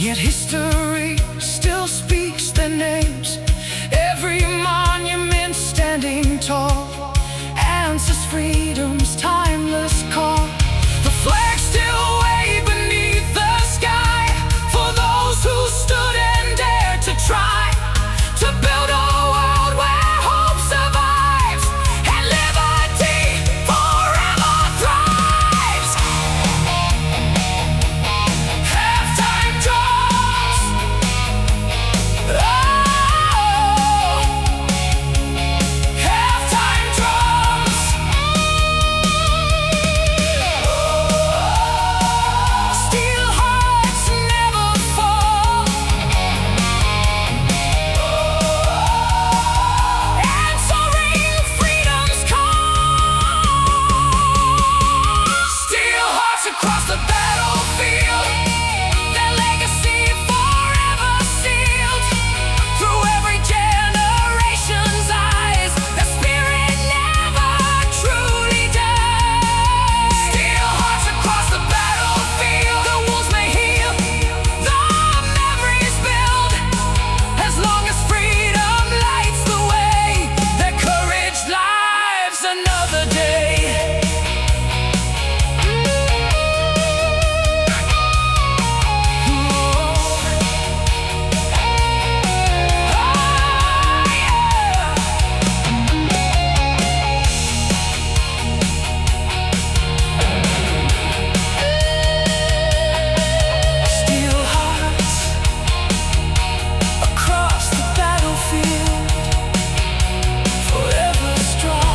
Yet history still speaks their names. Every monument standing tall answers freedom's timeless call. The flag still waves beneath the sky for those who stood and dared to try to build a world where hope survives and liberty forever thrives. Halftime drums, oh, halftime drums. Steel hearts never fall, answering freedom's call. Steel hearts across the battlefield, their legacy forever sealed. Through every generation's eyes, their spirit never truly dies. Steel hearts across the battlefield, the wounds may heal, the memories build. As long as freedom lights the way, their courage lives another day. Steel hearts across the battlefield, forever strong.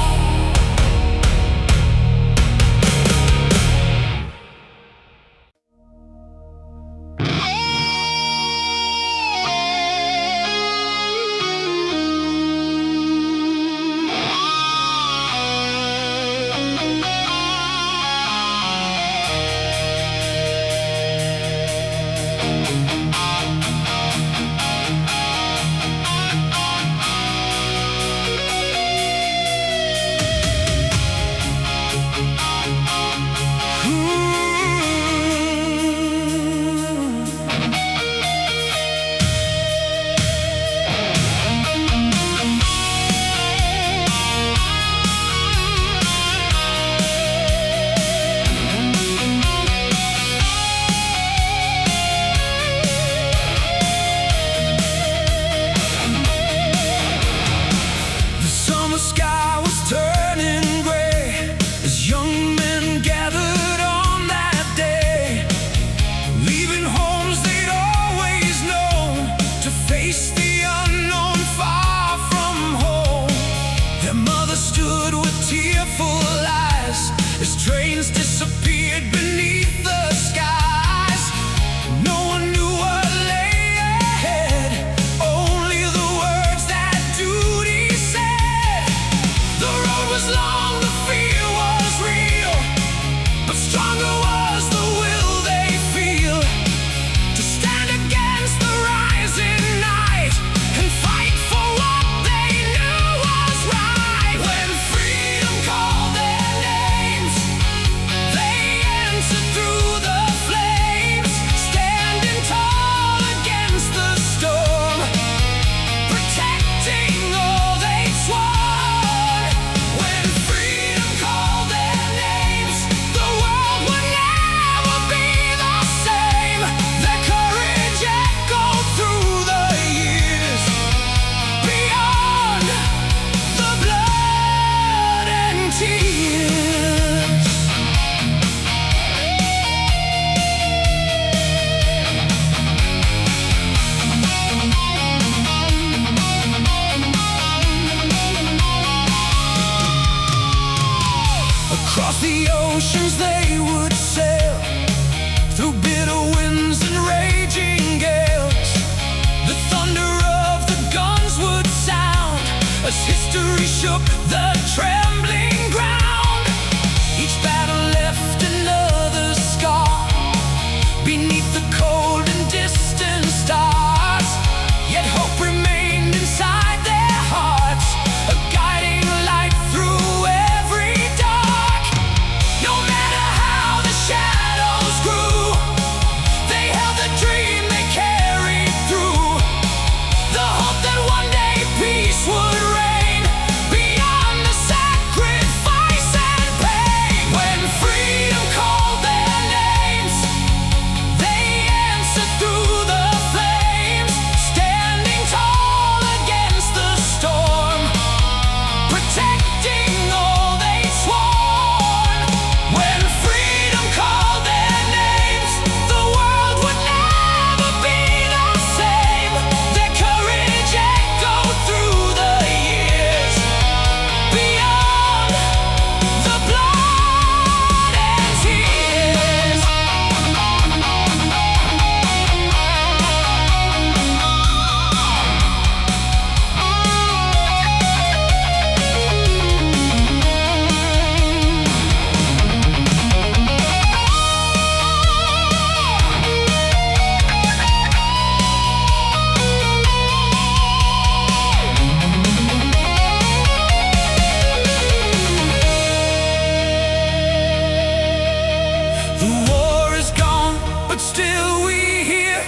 still we hear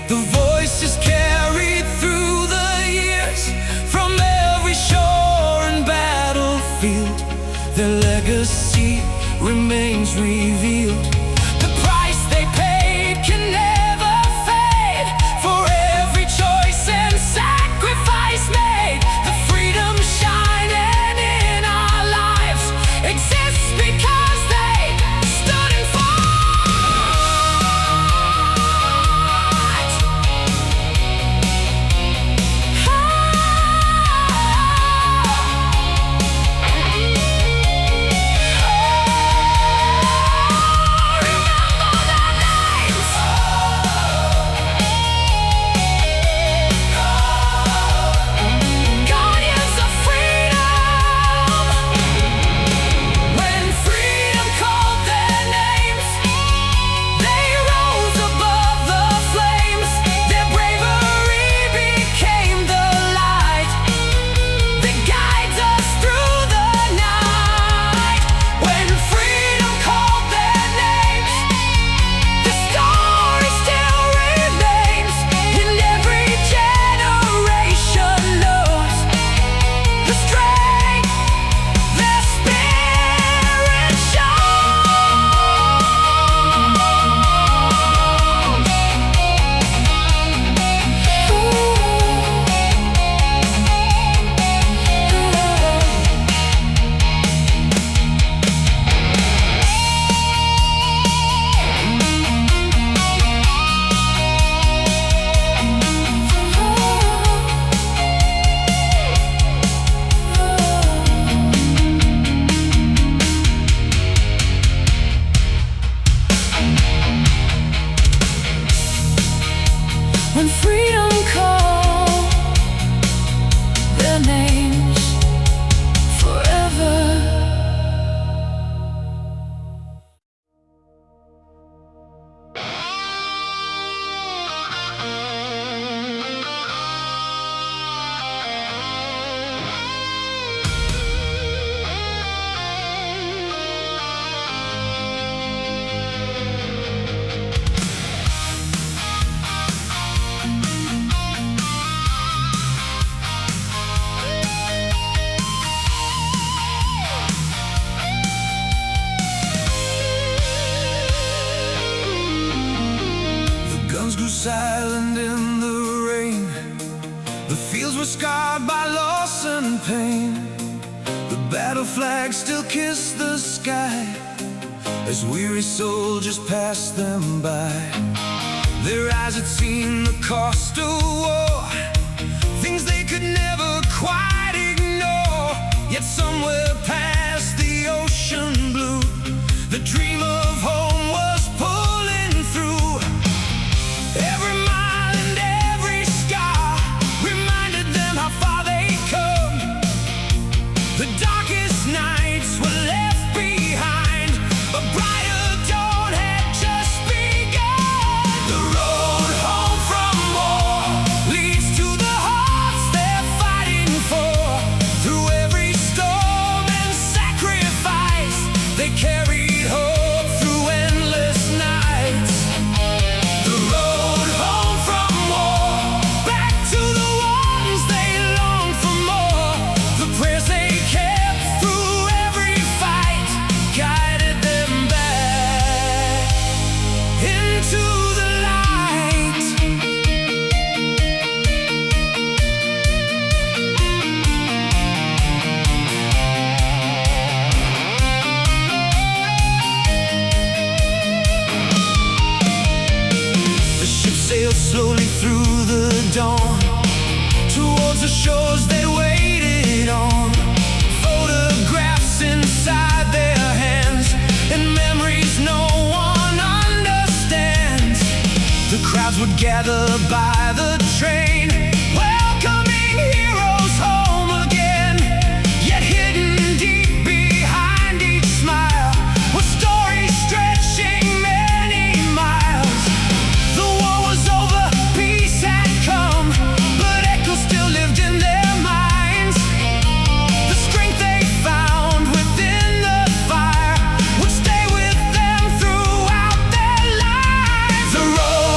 the voices carried through the years. From every shore and battlefield, their legacy remains revealed. The price they paid can never fade. For every choice and sacrifice made, the freedom shining in our lives exists because they stood and fought. When freedom called their names forever. Grew silent in the rain. The fields were scarred by loss and pain. The battle flags still kiss the sky as weary soldiers pass them by. Their eyes had seen the cost of war, things they could never quite ignore. Yet somewhere past the ocean blue, the dream of home was pulling through. Every mile and every scar reminded them how far they'd come. The darkest nights were left behind, a brighter dawn had just begun. The road home from war leads to the hearts they're fighting for. Through every storm and sacrifice, they carried hope through endless nights. The road home from war, back to the ones they longed for more. The prayers they kept through every fight guided them back into the light. The ship sailed slowly through the dawn towards the shores they waited on. Photographs inside their hands and memories no one understands. The crowds would gather by the train, welcoming heroes home again. Yet hidden deep behind each smile were stories stretching many miles. The war was over, peace had come, but echoes still lived in their minds. The strength they found within the fire would stay with them throughout their lives. The road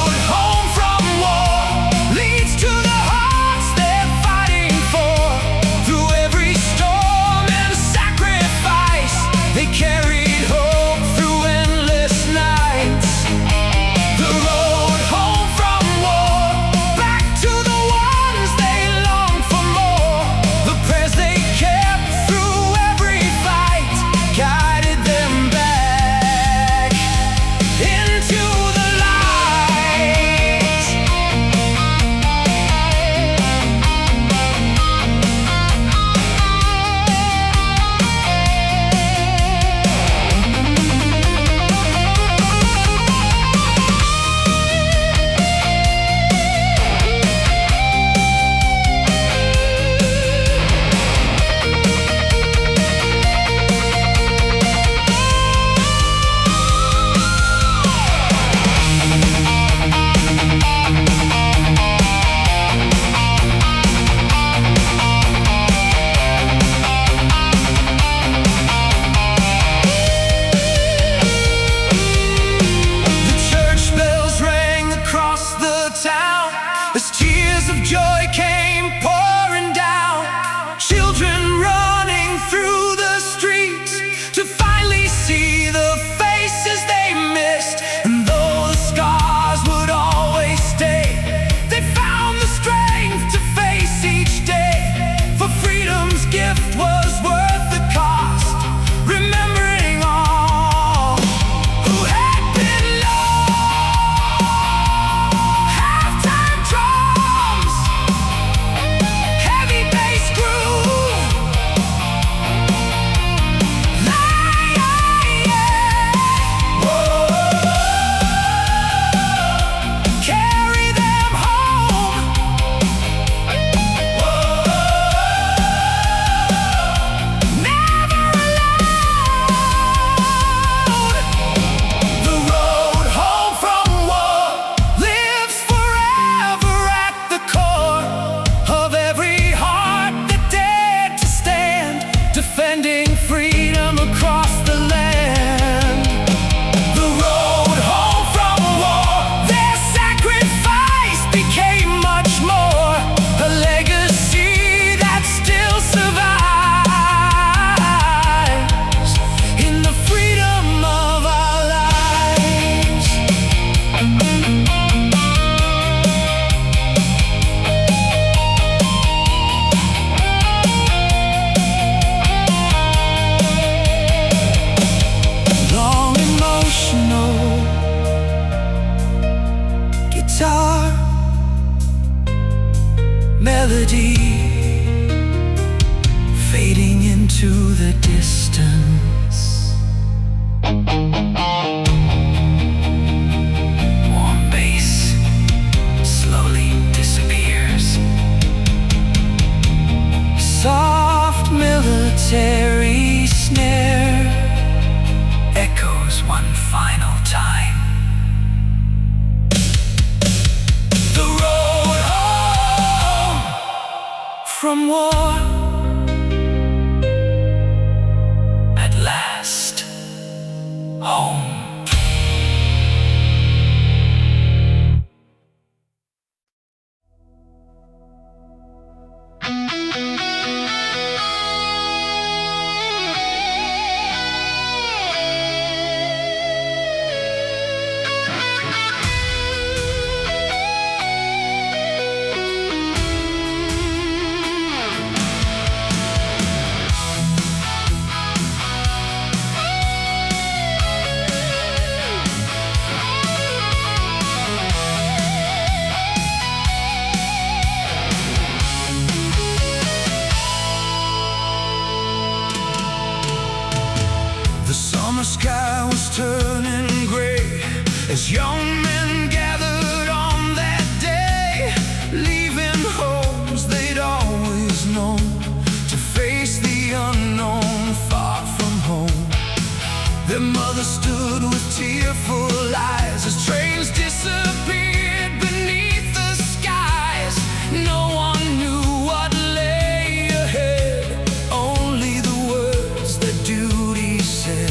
guitar melody fading into the distance. Warm bass slowly disappears. Soft military snare echoes one final time. The road home from war at last home. The summer sky was turning gray as young men gathered on that day, leaving homes they'd always known to face the unknown far from home. Their mother stood with tearful eyes as trains disappeared beneath the skies. No one knew what lay ahead, only the words that duty said.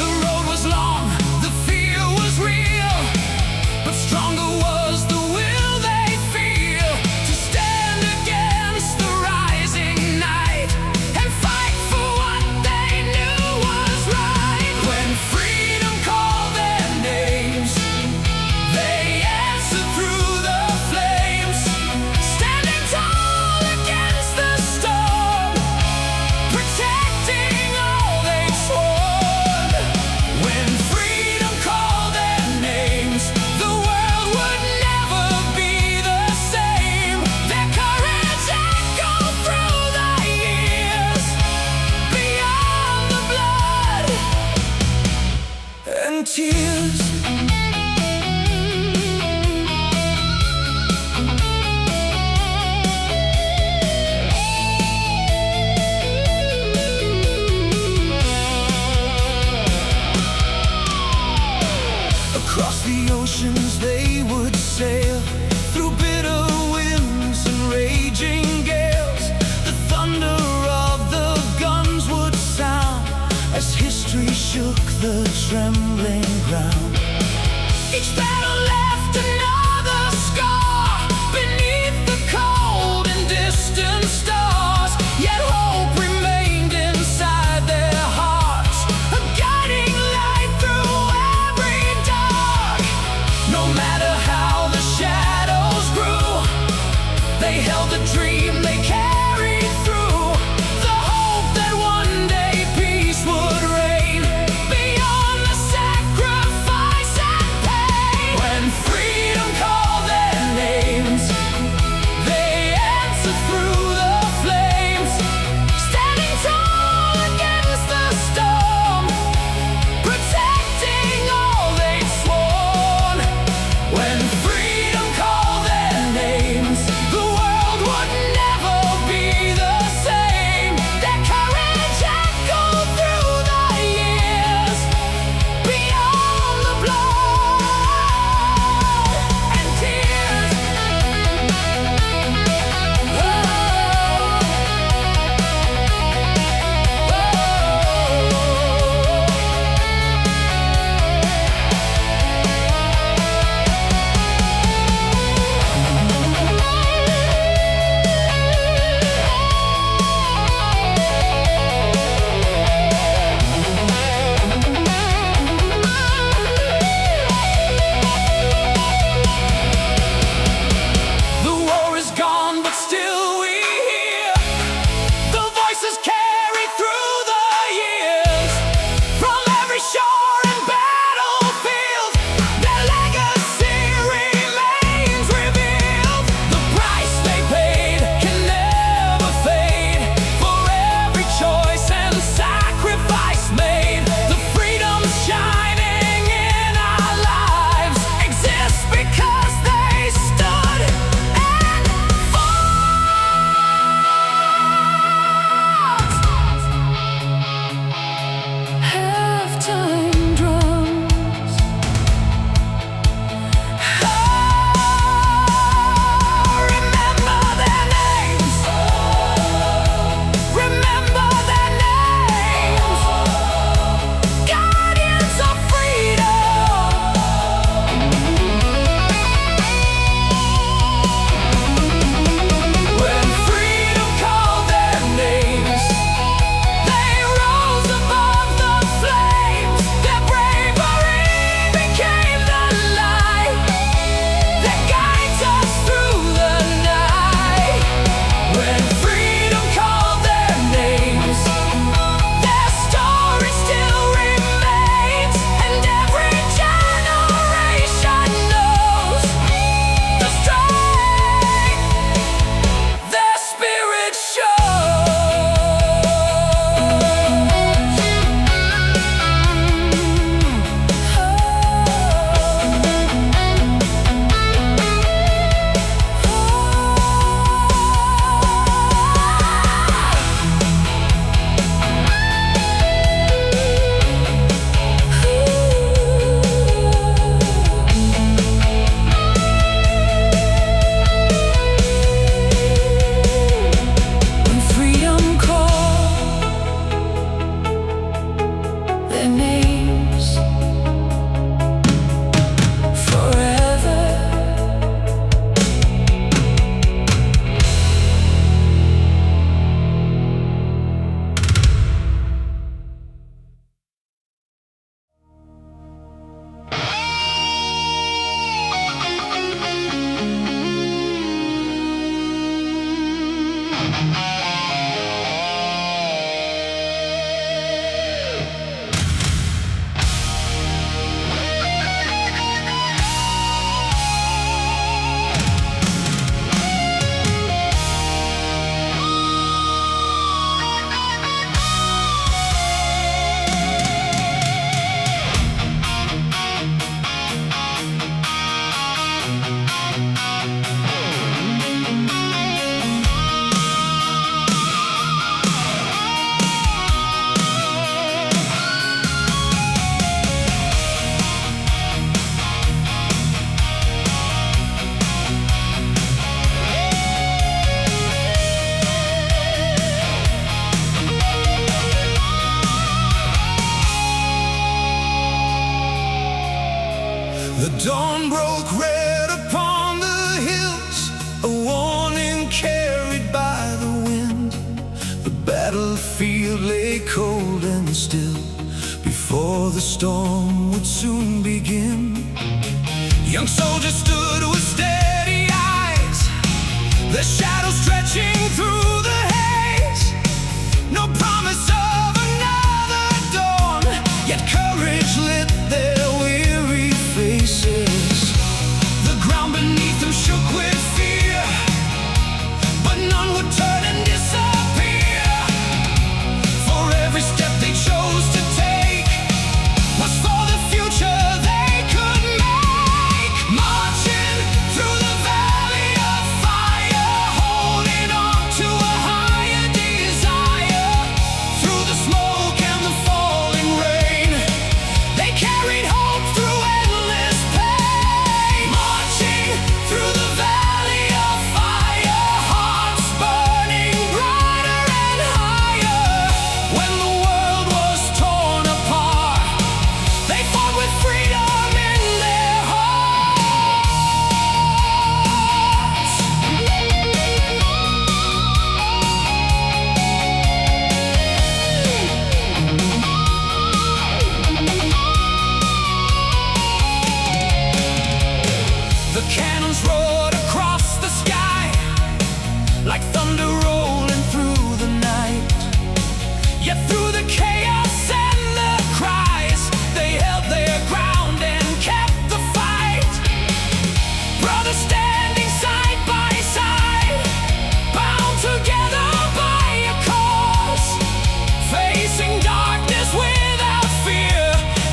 The road was long, the fear was real, but stronger was the will they feel to stand against the rising night and fight for what they knew was right. When freedom called their names, they answered through the flames, standing tall against the storm, protecting all they'd sworn. When freedom called their names, the world would never be the same. Their courage echoed through the years, beyond the blood and tears. Across the oceans they would sail, through bitter winds and raging gales. The thunder of the guns would sound as history shook the trembling ground. Each battle left another scar beneath the cold and distant stars, yet hope remained inside their hearts, a guiding light through every dark. No matter how the shadows grew, they held a dream they carried through, the hope that one day peace would reign beyond the sacrifice and pain. When freedom called their names, they answered through the flames, standing tall against the storm, protecting all they'd sworn. When freedom called their names, the world would never be the same. Their courage echoed through the years, beyond the blood and tears. cold and still before the storm would soon begin. Young soldiers stood with steady eyes, their shadows stretching through the haze. No promise of another dawn, yet courage lit their weary faces. The ground beneath them shook with fear, but none would turn and disappear. For every step they chose to take was for the future they could make. Marching through the valley of fire, holding on to a higher desire. Through the smoke and the falling rain, they carried hope through endless pain. Marching through the valley of fire, hearts burning brighter and higher. When the world was torn apart, they fought with freedom in their hearts. The cannons roared across the sky like thunder rolling through the night. Yet through the chaos and the cries, they held their ground and kept the fight. Brothers standing side by side, bound together by a cause, facing darkness without fear,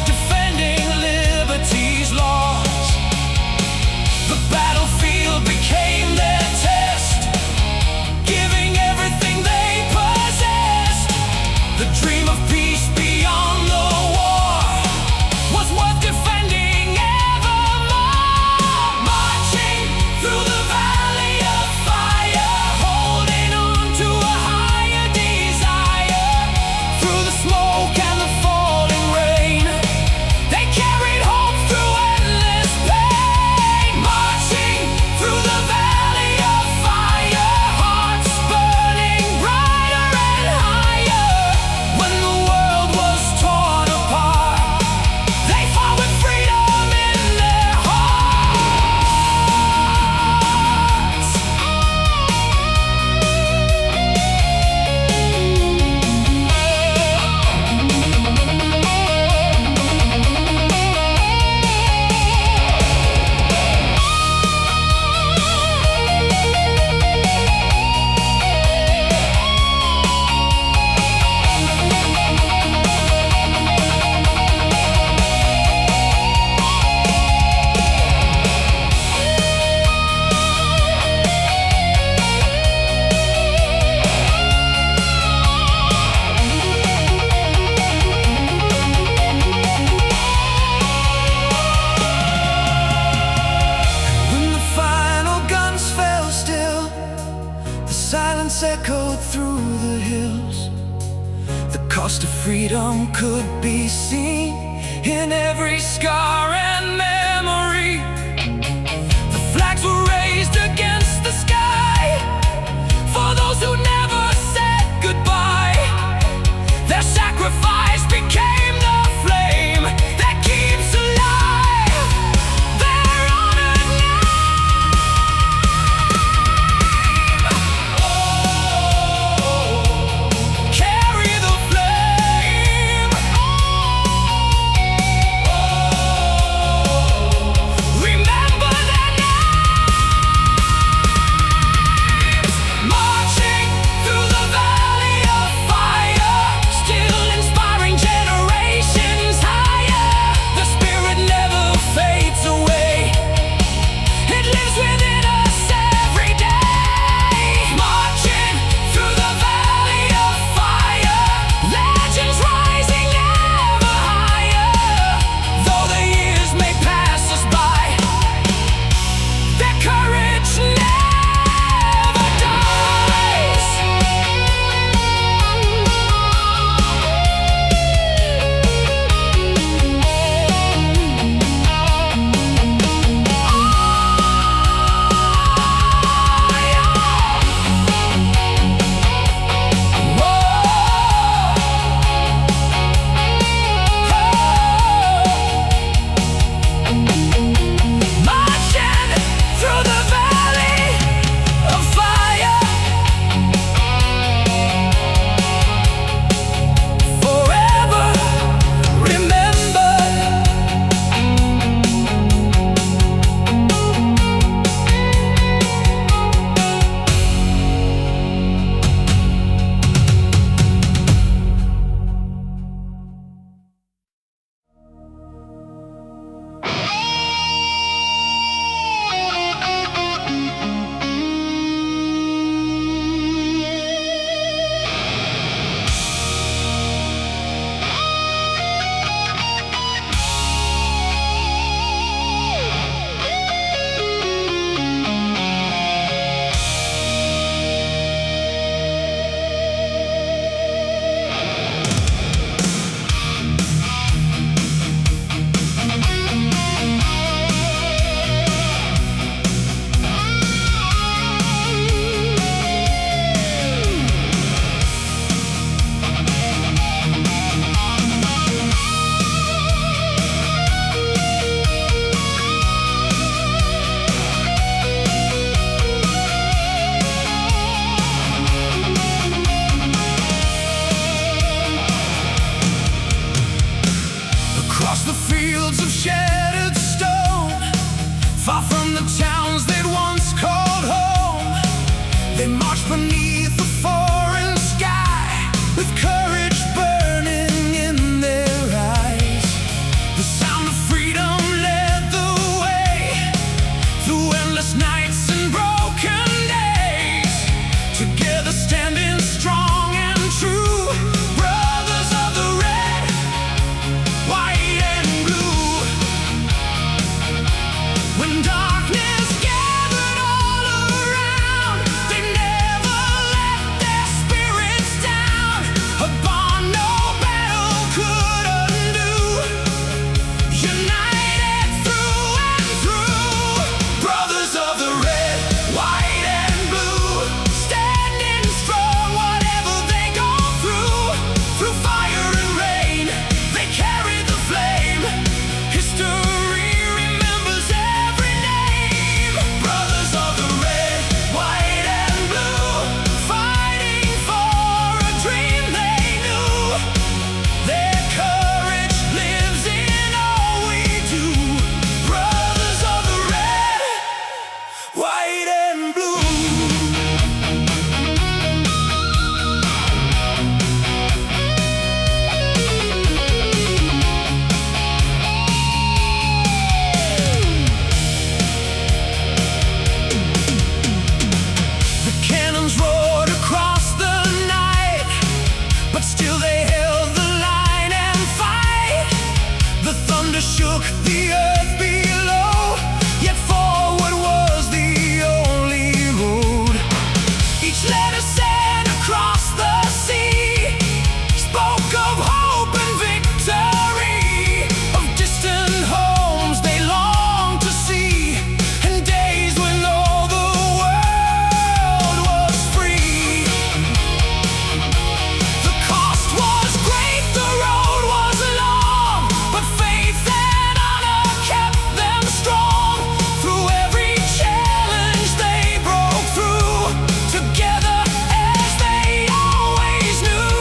defending liberty's laws. The battlefield became their test, giving everything they possessed. The dream of peace beyond the war was worth defending evermore. Marching through the valley of fire, holding on to a higher desire. Through the smoke and the falling rain, they carried hope through endless pain. Marching through the valley of fire, hearts burning brighter and higher. When the world was torn apart, they fought with freedom in their hearts. When the final guns fell still, the silence echoed through the hills. The cost of freedom could be seen in every scar and memory. The flags were raised against the sky for those who never said goodbye. Their sacrifice became the flame that keeps alive their honored name. Carry the flame. towns they'd once called home. They marched beneath the foreign sky, with courage burning in their eyes. The sound of freedom led the way, through endless nights and broken days. Together standing strong and true, brothers of the red, white and blue. When darkness gathered all around, they never let their spirits down. A bond no battle could undo, united through and through. Brothers of the red, white and blue, standing strong whatever they go through. Through fire and rain, they carry the flame. History remembers every name. Brothers of the red, white and blue, fighting for a dream they knew. Their courage lives in all we do. Brothers of the red, white and blue. The cannons roared across the night, but still they held the line and fight. The thunder shook the earth below, yet forward was the only road. Each letter sent across the sea spoke of hope and victory, of distant homes they longed to see, and days when all the world was free. The cost was great, the road was long, but faith and honor kept them strong. Through every challenge they broke through, together as they always knew.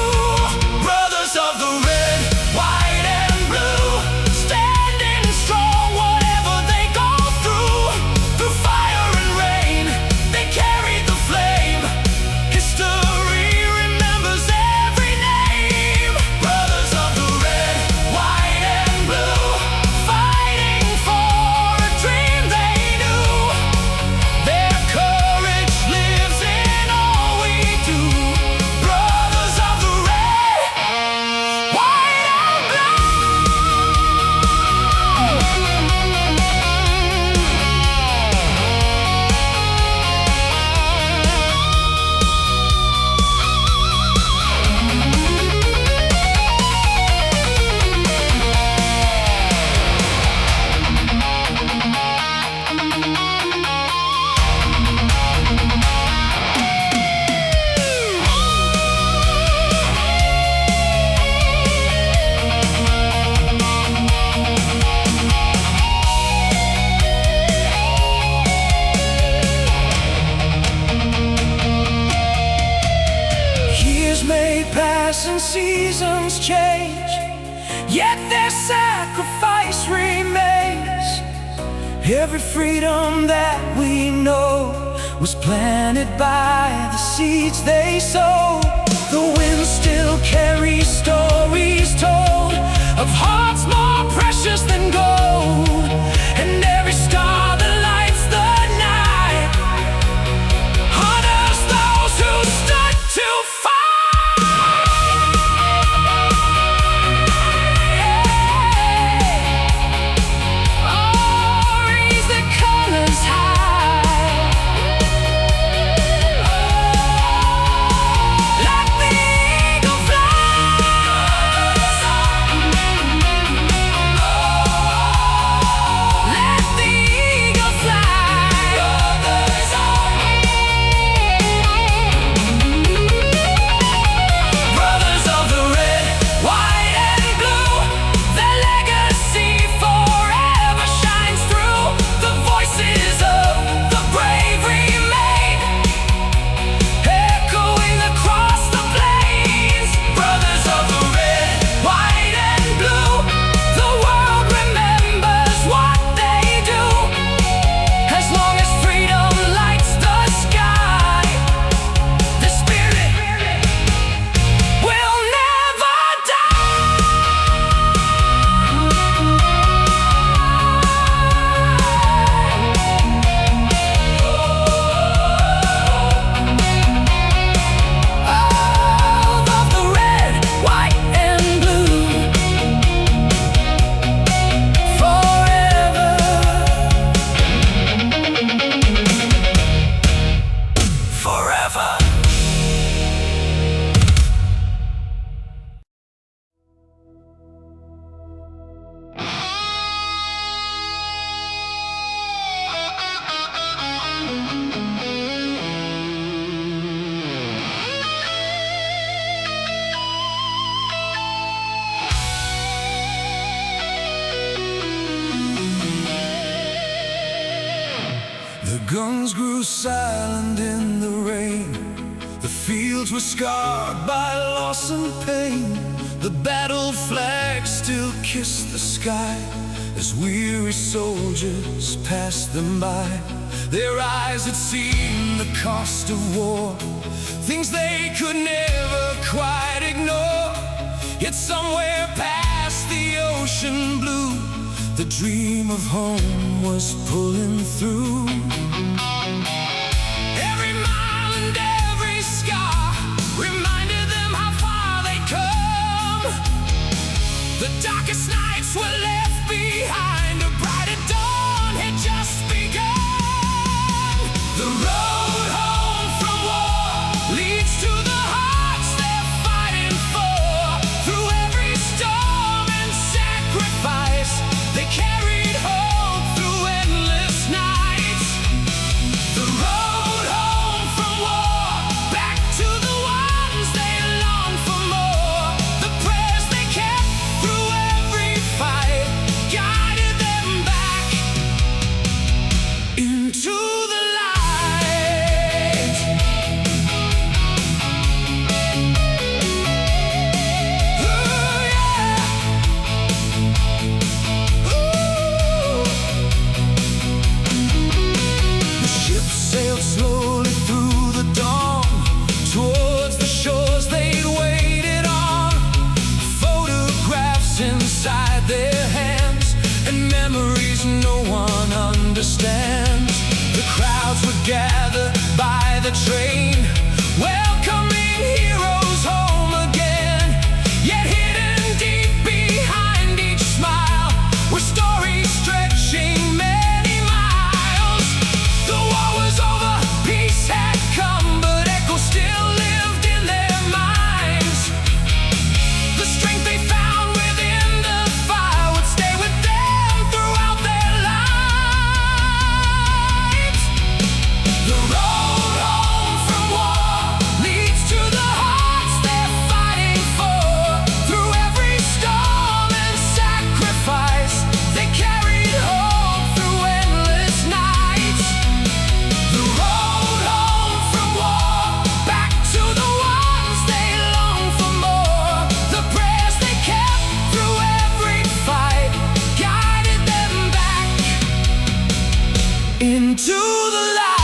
Brothers of the red, white and blue, standing strong whatever they go through. Through fire and rain, they carried the flame. History remembers every name. Brothers of the red, white and blue, fighting for a dream they knew. Their courage lives in all we do. Brothers of the red, white and blue. Years may pass and seasons change, yet their sacrifice remains. Every freedom that we know was planted by the seeds they sowed. The wind still carries stories told of hearts more precious than gold, and every star that lights the night honors those who stood to fight. Oh, raise the colors high. Let the eagle fly. The guns grew silent in the rain. The fields were scarred by loss and pain. The battle flags still kissed the sky as weary soldiers passed them by. Their eyes had seen the cost of war, things they could never quite ignore. Yet somewhere past the ocean blue, the dream of home was pulling through. Every mile and every scar reminded them how far they'd come. The darkest nights were left behind, a brighter dawn had just begun. The road home from war leads to the hearts they're fighting for. Through every storm and sacrifice, they carried hope through endless nights. The road home from war, back to the ones they longed for more. The prayers they kept through every fight guided them back into the light. Ooh, yeah. Ooh. The ship sailed slowly through the dawn towards the shores they'd waited on. Photographs inside their hands and memories no one understands. The crowds would gather by the train, welcoming heroes home again. Yet hidden deep behind each smile were stories stretching many miles. The war was over, peace had come, but echoes still lived in their minds. The strength they found within the fire would stay with them throughout their lives. The road home from war leads to the hearts they're fighting for. Through every storm and sacrifice, they carried hope through endless nights. The road home from war, back to the ones they long for more. The prayers they kept through every fight guided them back into the light.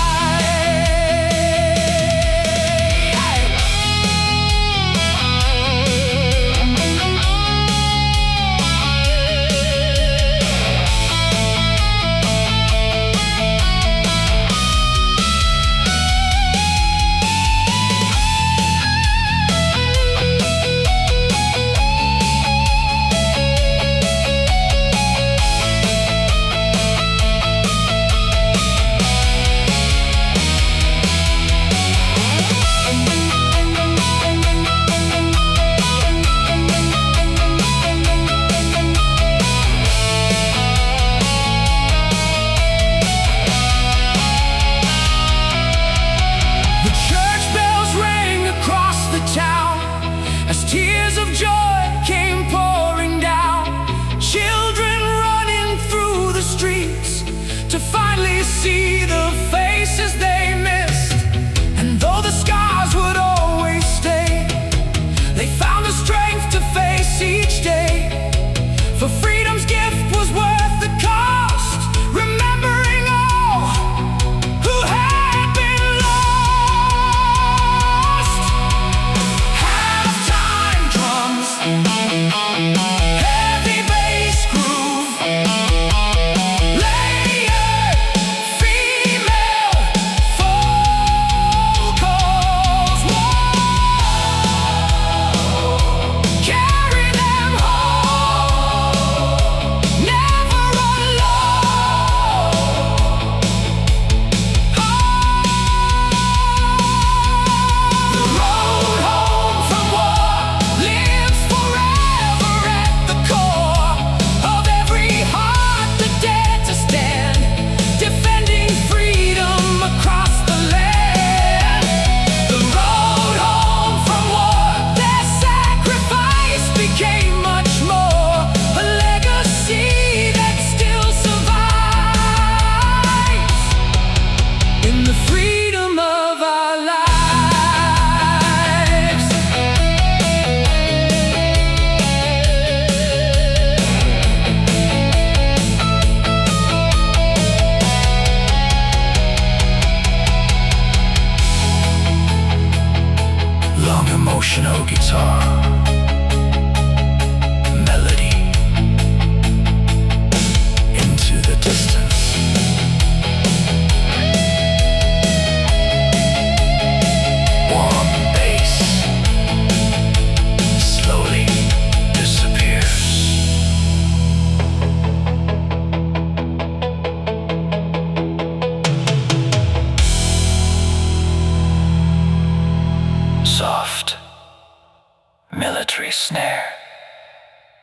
snare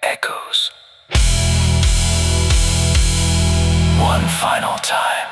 echoes one final time.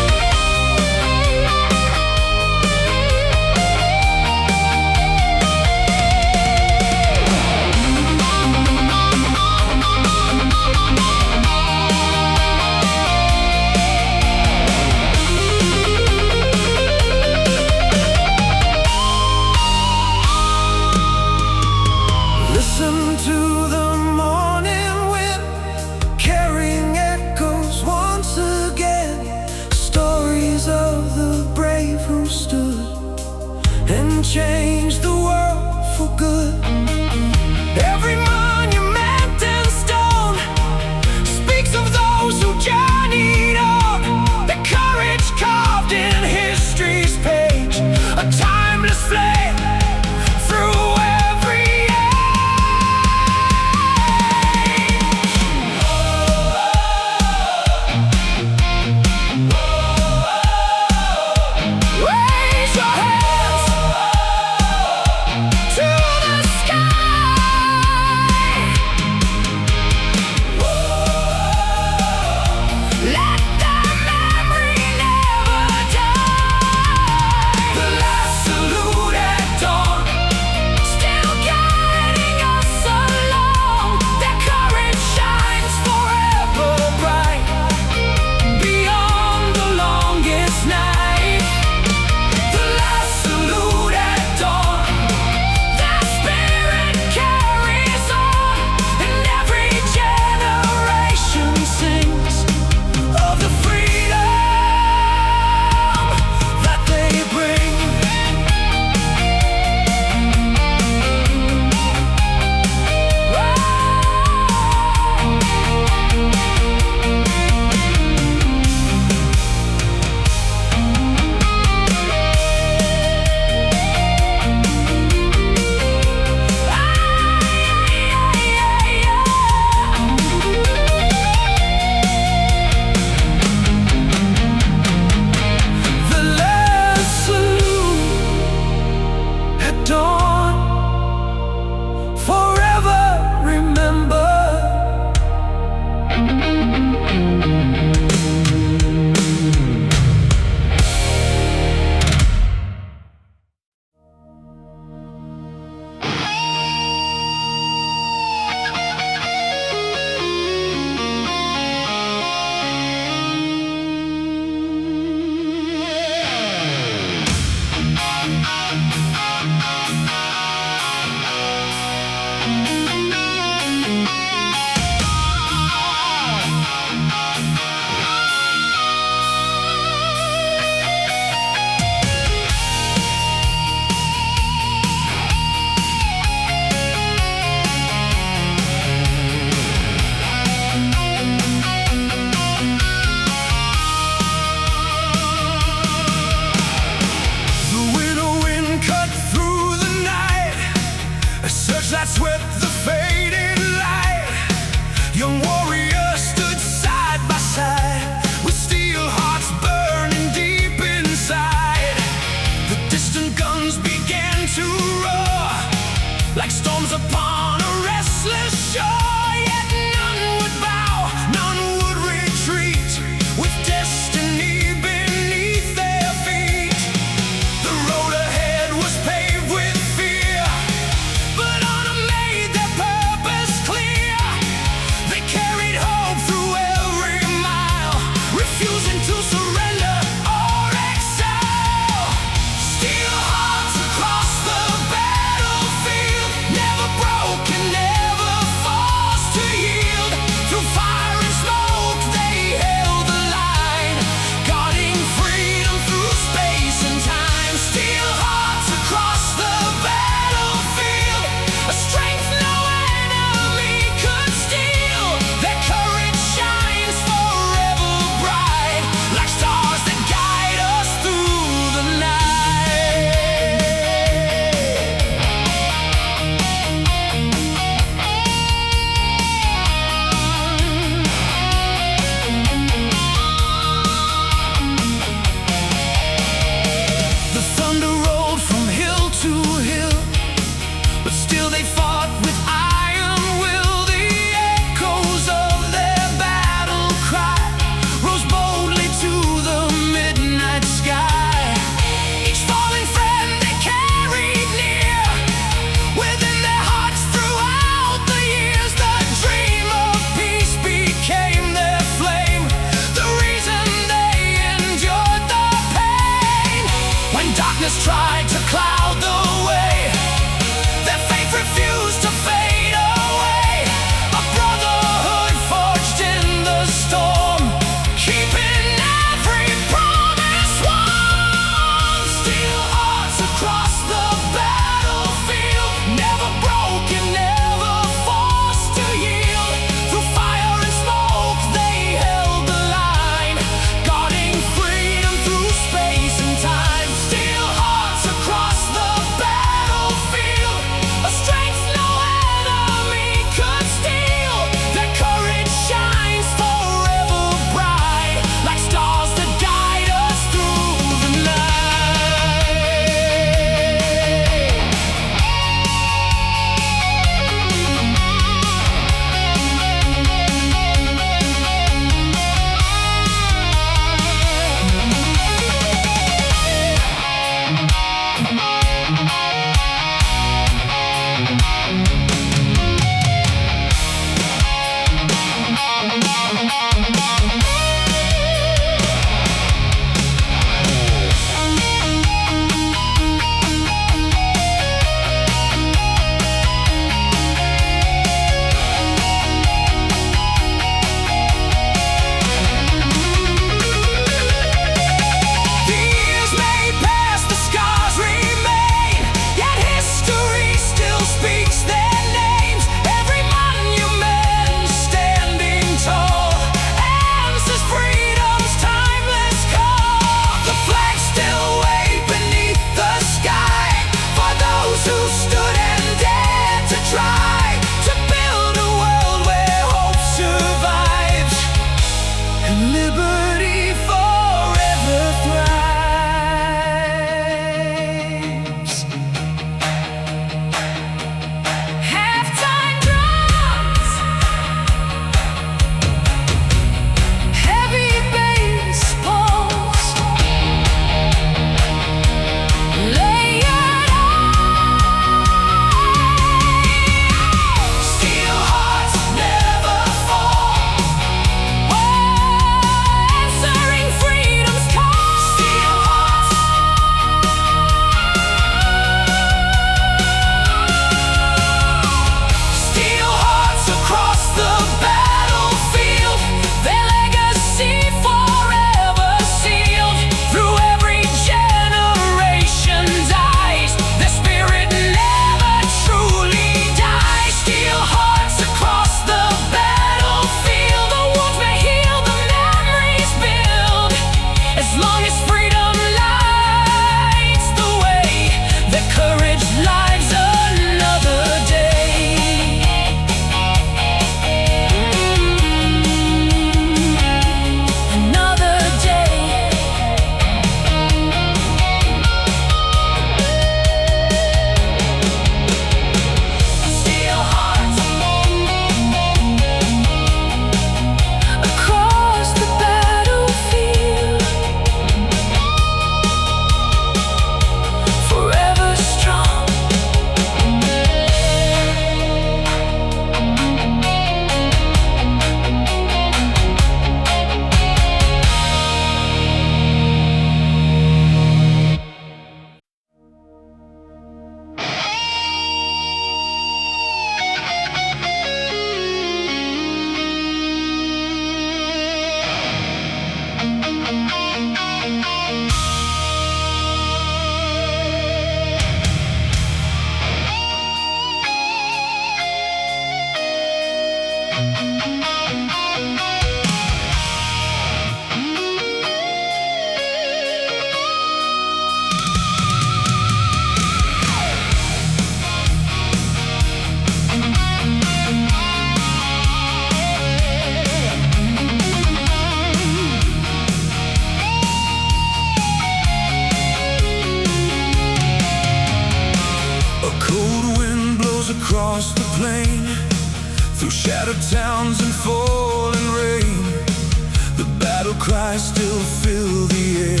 skies still fill the air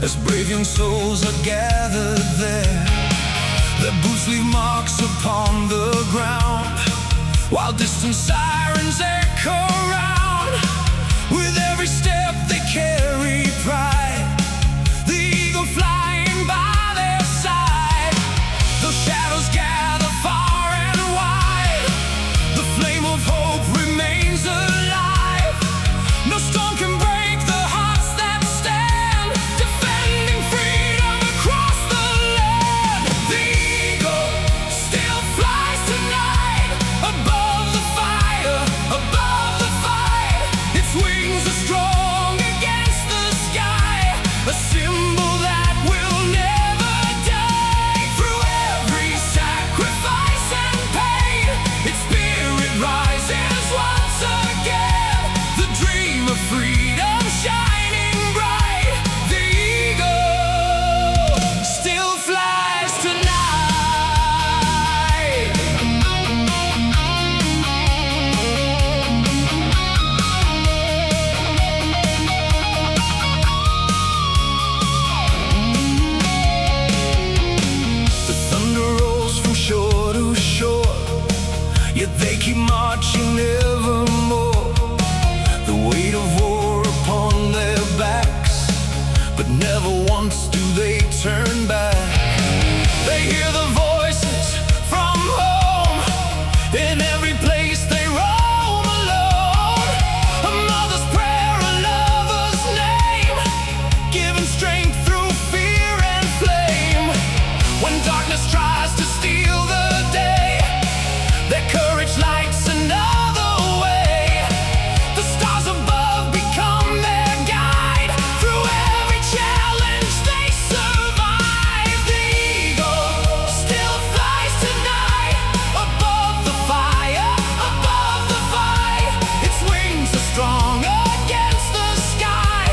as brave young souls are gathered there. Their boots leave marks upon the ground, while distant sirens echo round. With every step they carry pride, the eagle flying by their side. Those shadows gather far and wide, the flame of hope remains alive. No storm can break the hearts that stand, defending freedom across the land. The eagle still flies tonight, above the fire, above the fight. Its wings are strong against the sky, a symbol that will never die. Through every sacrifice and pain, its spirit rises once again, the dream of freedom shining bright. The eagle still flies tonight. The thunder rolls from shore to shore, yet they keep marching evermore. The weight of war upon their backs, but never once do they turn back. They hear the voices from home, in every place they roam alone. A mother's prayer, a lover's name, giving strength through fear and flame. When darkness tries to steal the day, their courage lights another way. The stars above become their guide, through every challenge they survive. The eagle still flies tonight, above the fire, above the fight. Its wings are strong against the sky,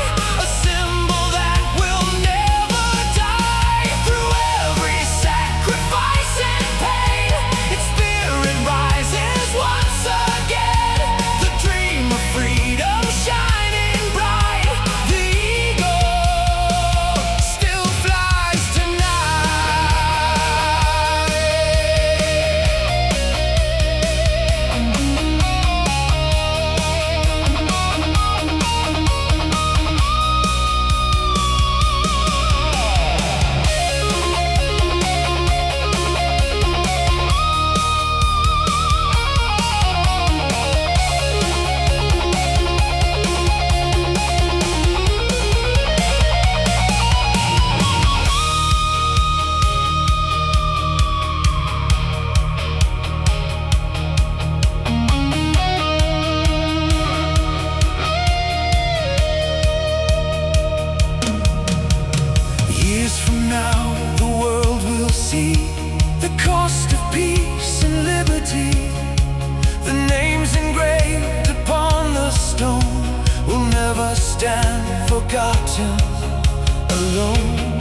a symbol that will never die. Through every sacrifice and pain, its spirit rises once again, the dream of freedom shining bright. The eagle still flies tonight. Years from now, the world will see the cost of peace and liberty. The names engraved upon the stone will never stand forgotten alone.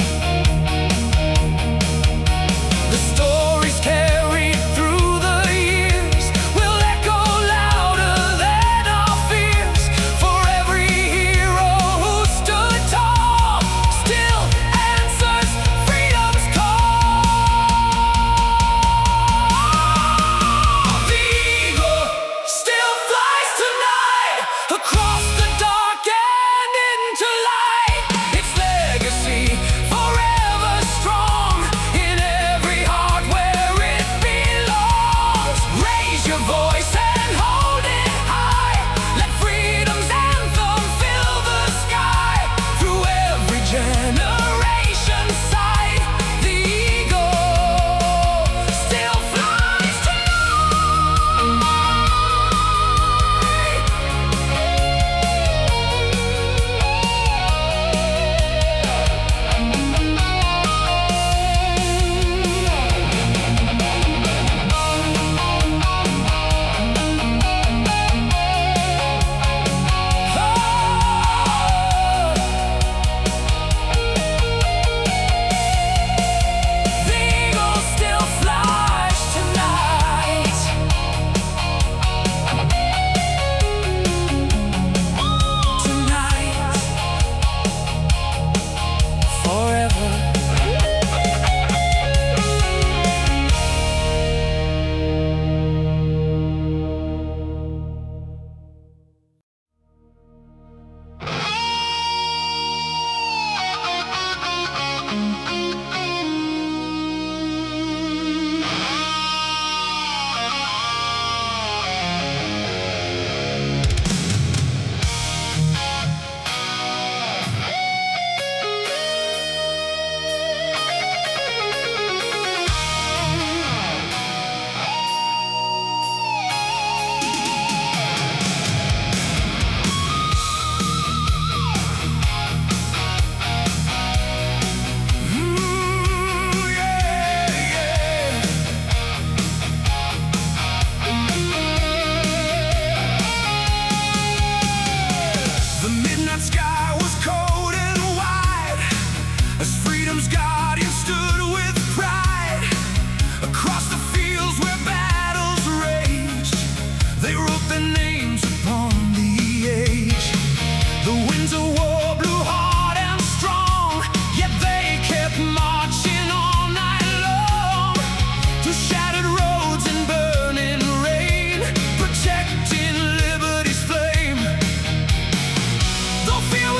The stories carried through the years will echo louder than our fears. For every hero who stood tall still answers freedom's call. The eagle still flies tonight, across the dark and into light. Its legacy forever strong, in every heart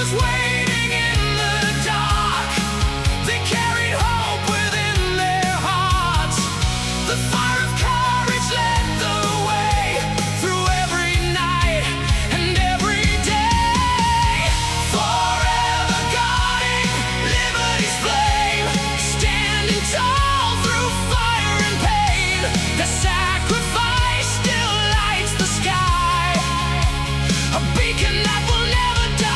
was waiting in the dark. They carried hope within their hearts. The fire of courage led the way through every night and every day. Forever guarding liberty's flame, standing tall through fire and pain. The sacrifice still lights the sky, a beacon that will never die.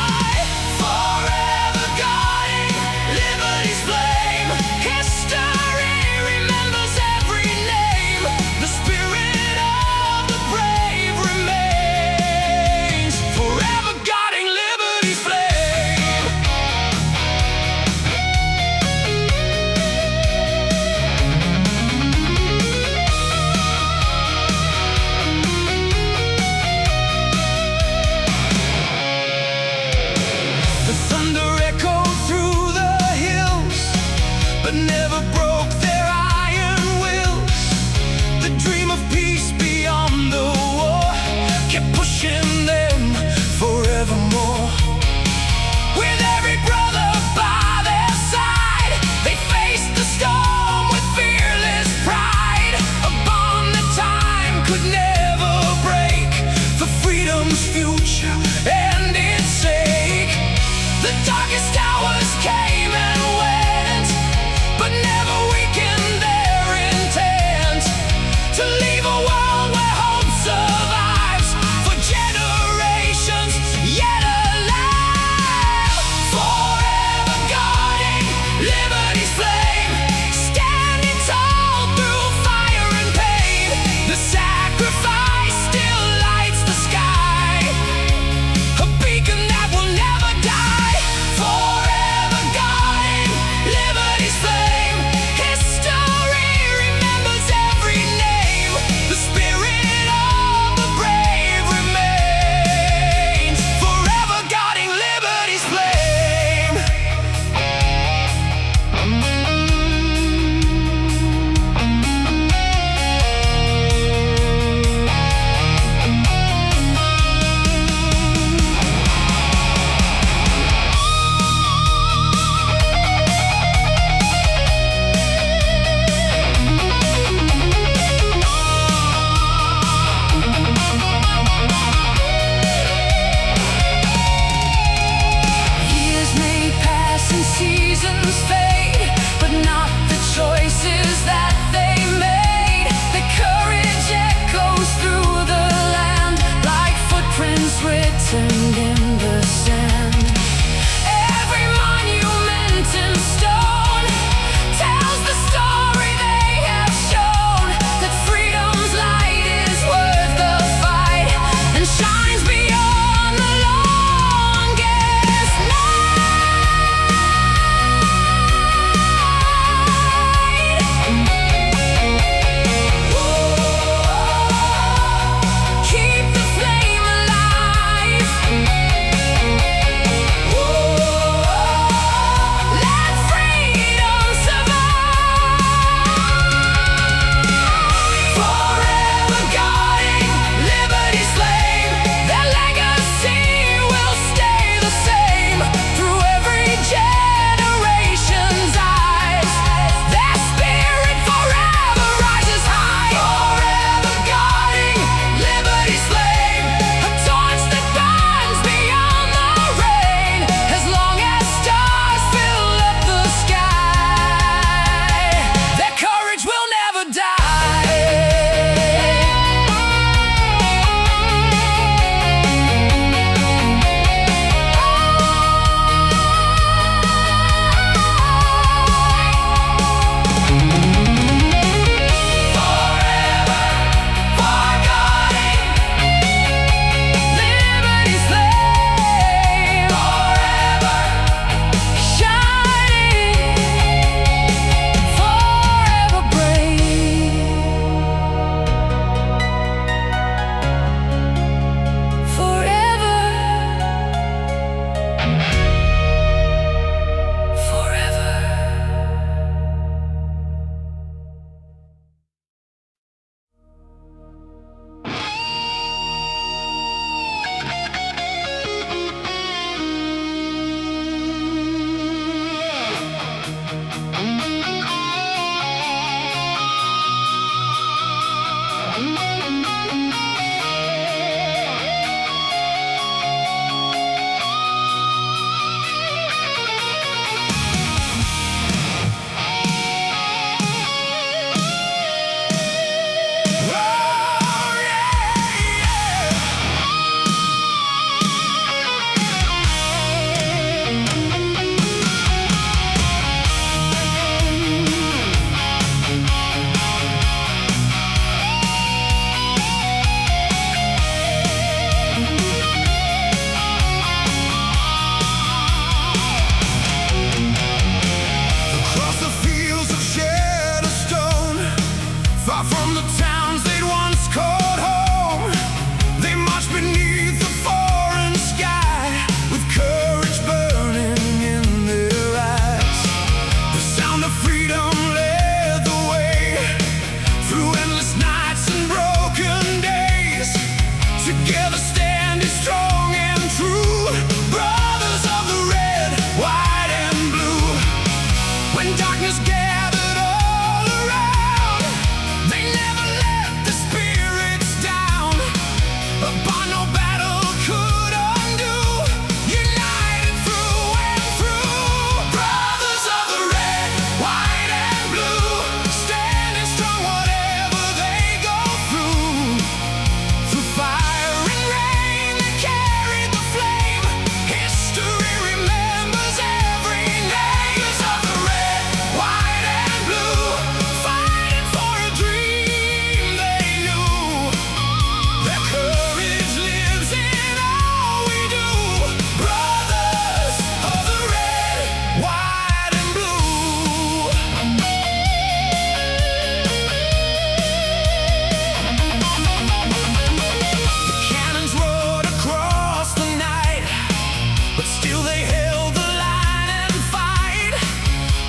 but still they held the line and fight.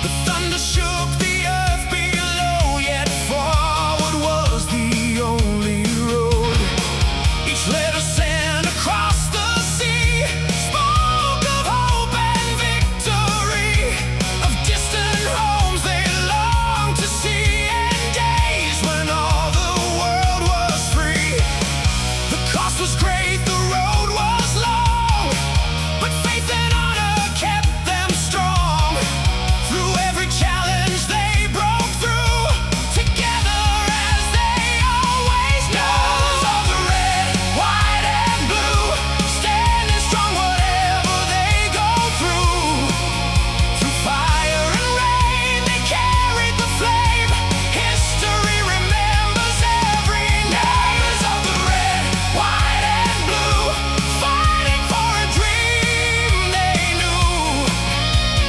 The thunder shook the earth below, yet forward was the only road. Each letter sent across the sea spoke of hope and victory, of distant homes they longed to see, and days when all the world was free. The cost was great, the road was long, but faith and honor kept them strong. Through every challenge they broke through, together as they always knew. Colors of the red, white and blue, standing strong whatever they go through. Through fire and rain they carried the flame. History remembers every name. Colors of the red, white and blue, fighting for a dream they knew.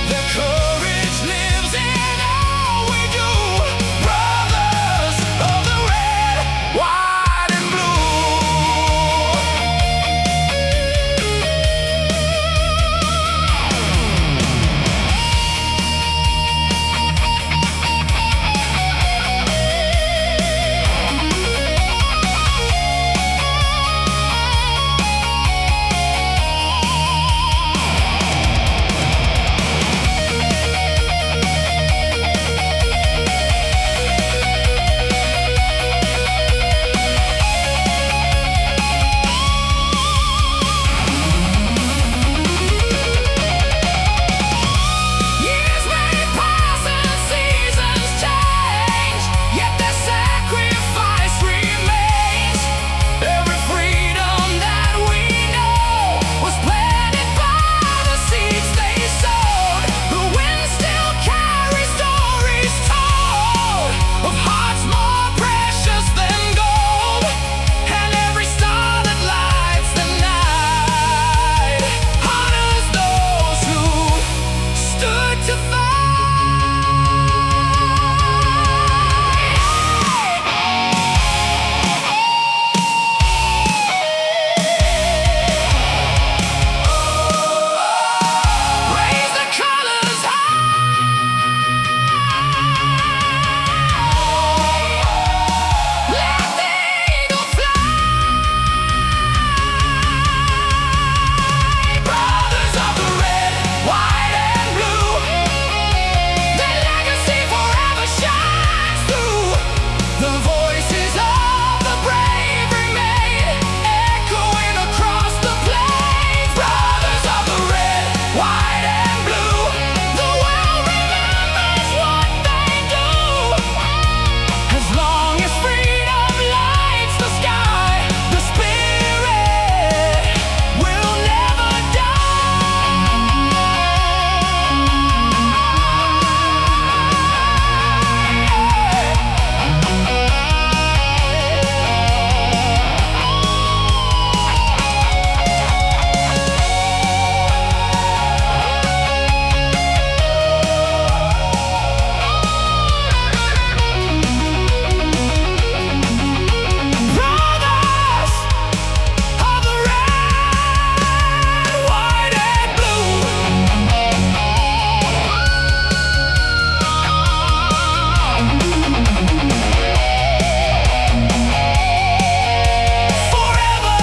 Their courage lives in all we do. Brothers of the red, white and blue. Years may pass and seasons change, yet their sacrifice remains. Every freedom that we know was planted by the seeds they sowed. The wind still carries stories told of hearts more precious than gold, and every star that lights the night honors those who stood to fight. Raise the colors high, let the eagle fly. Brothers of the red, white and blue, their legacy forever shines through. The voices of the bravery made, echoing across the plains. Brothers of the red, white and blue, the world remembers what they do. As long as freedom lights the sky, the spirit will never Brothers of the red, white and blue. Forever.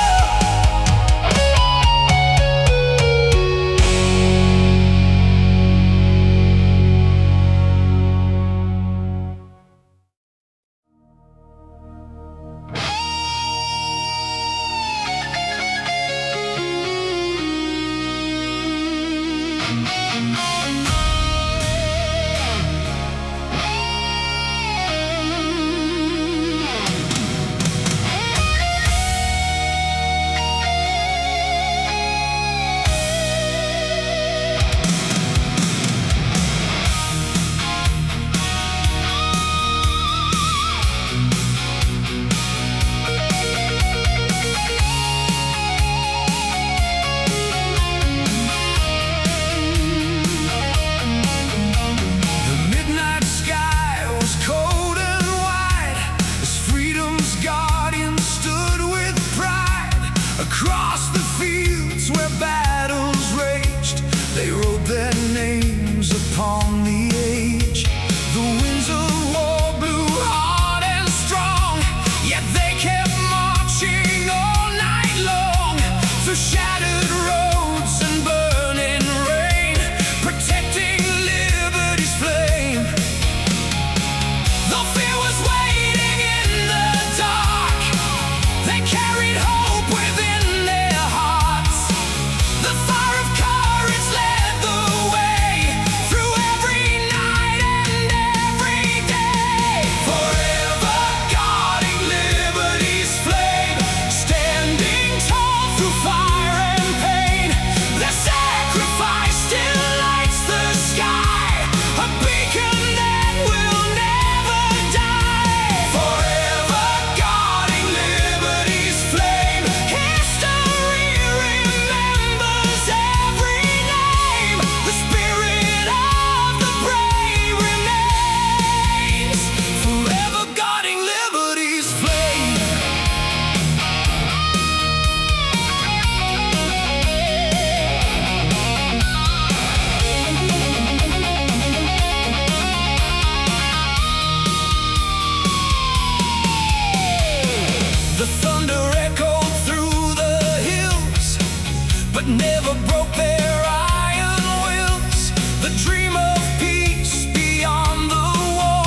their iron wills, the dream of peace beyond the war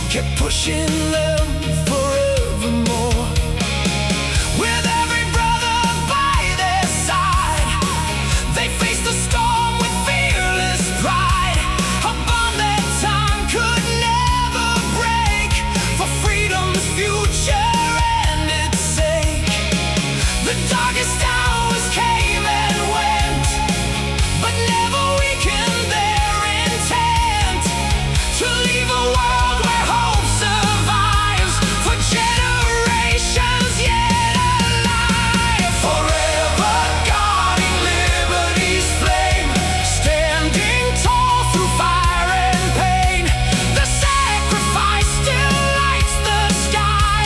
kept pushing them forevermore. With every brother by their side, they faced the storm with fearless pride. A bond that time could never break, for freedom's future and its sake. The darkest hours came and went, but never weakened their intent to leave a world where hope survives for generations yet alive. Forever guarding liberty's flame, standing tall through fire and pain. The sacrifice still lights the sky,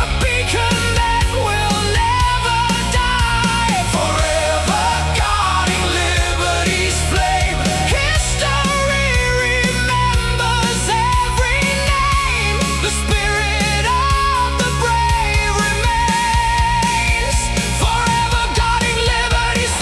a beacon that will never die. Forever guarding liberty's flame, history remembers every name. The spirit of the brave remains, forever guarding liberty's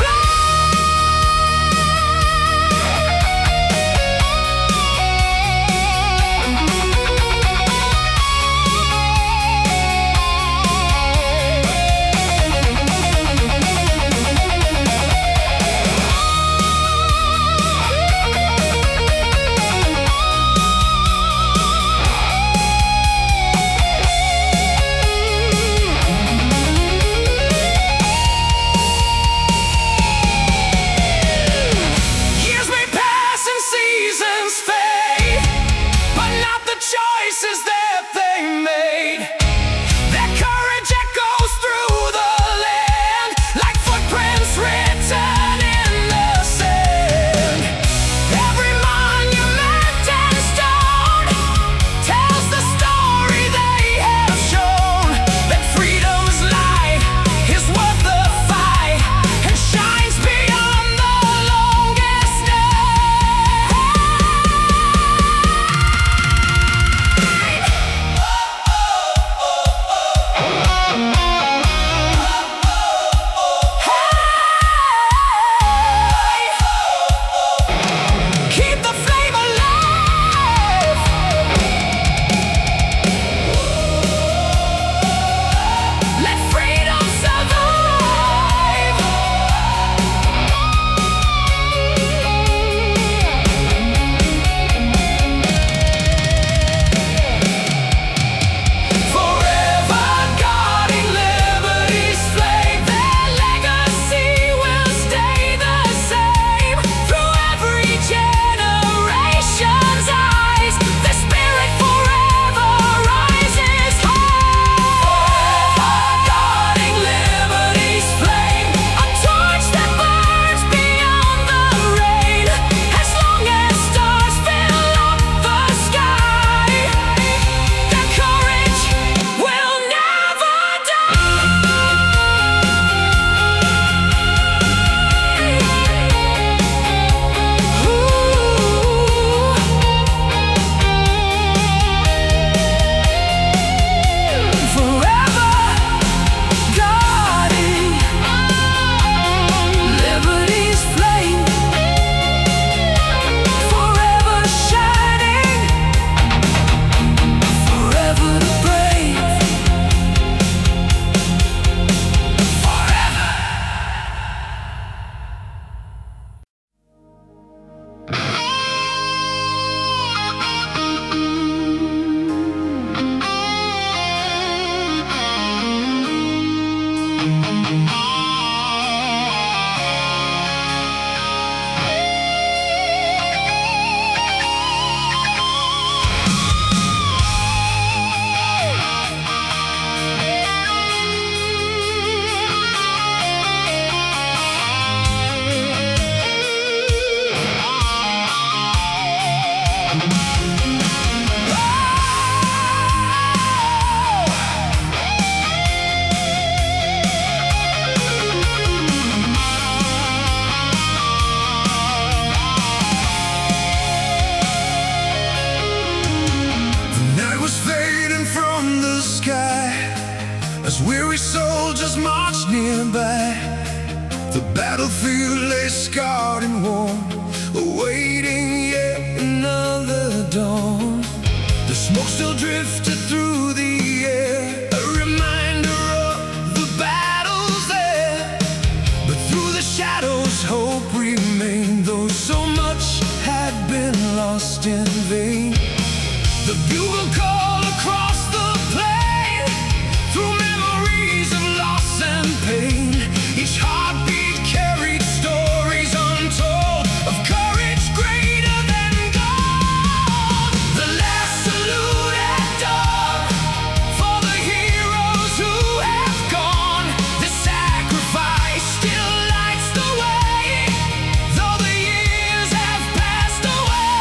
Years may pass and seasons fade, but not the choices that they made. Their courage echoes through the land like footprints written in the sand. Every monument and stone tells the story they have shown, that freedom's light is worth the fight and shines beyond the longest night. Keep the flame alive. Let freedom survive. Forever guarding liberty's flame, their legacy will stay the same through every generation's eyes. The spirit forever rises high. Guarding liberty's flame, a torch that burns beyond the rain. As long as stars fill up the sky, their courage will never die. Forever guarding liberty's flame, forever shining, forever the brave, forever. As weary soldiers march nearby, the battlefield lay scarred and worn, awaiting yet another dawn. The smoke still drifted through the air, a reminder of the battles there. But through the shadows hope remained, though so much had been lost in vain. The bugle call across the plain, through memories of loss and pain. Each heartbeat carried stories untold of courage greater than gold. The last salute at dawn for the heroes who have gone. The sacrifice still lights the way, though the years have passed away.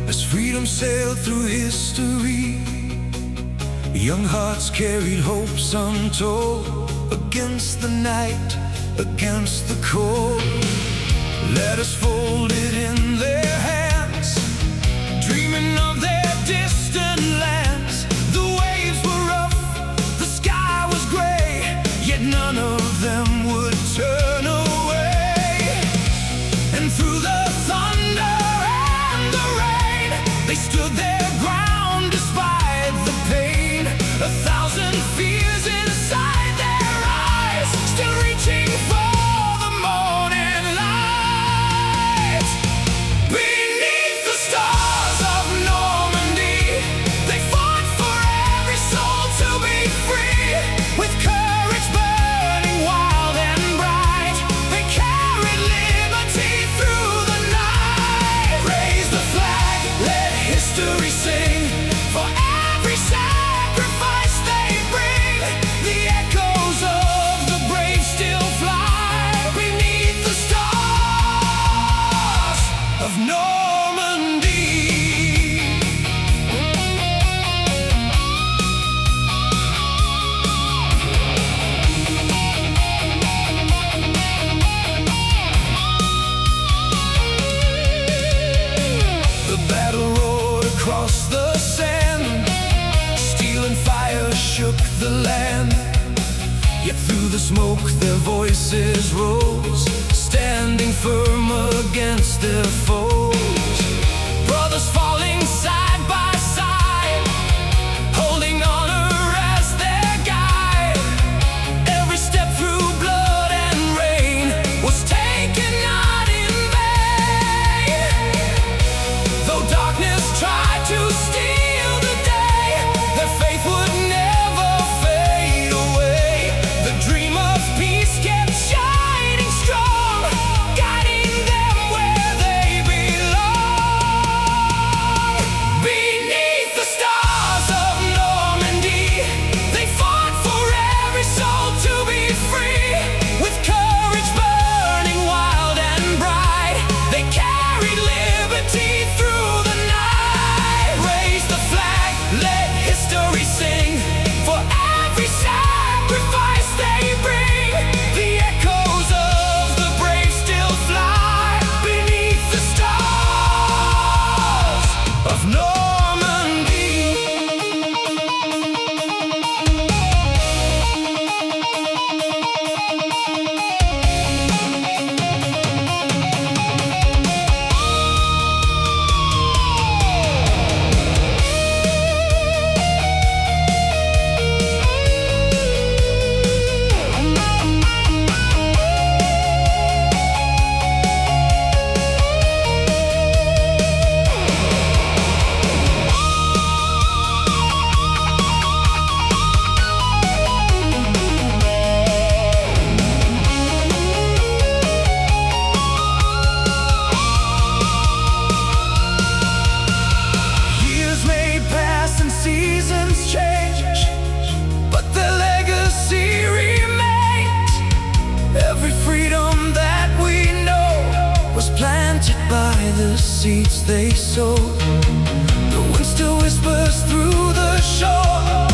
As freedom sailed through history, young hearts carried hopes untold. Against the night, against the cold, let us fold it in their hands, dreaming of their distant lands. The waves were rough, the sky was gray, yet none of them would turn away. And through the thunder and the rain, they stood their ground despite the pain. 1,000 fears inside their eyes, still reaching for the morning light. Beneath the stars of Normandy, they fought for every soul to be free. With courage burning wild and bright, they carried liberty through the night. Raise the flag, let history sing. For every sacrifice they bring, the echoes of the brave still fly beneath the stars of Normandy. The battle roared across the sand, steel and fire shook the land. Yet through the smoke their voices rose, standing firm against their foes. Brothers falling side by side, holding honor as their guide. Every step through blood and rain was taken not in vain. Though darkness tried to steal the day, their faith would never fade away. The dream of peace kept shining strong, guiding them where they belong. Beneath the stars of Normandy, they fought for every soul to be free. With courage burning wild and bright, they carried liberty through the night. Raise the flag, let history sing. For every sacrifice they bring, the echoes of the brave still fly beneath the stars of Normandy. Years may pass and seasons change, but their legacy remains. Every freedom that we know was planted by the seeds they sowed. The wind still whispers through the shore,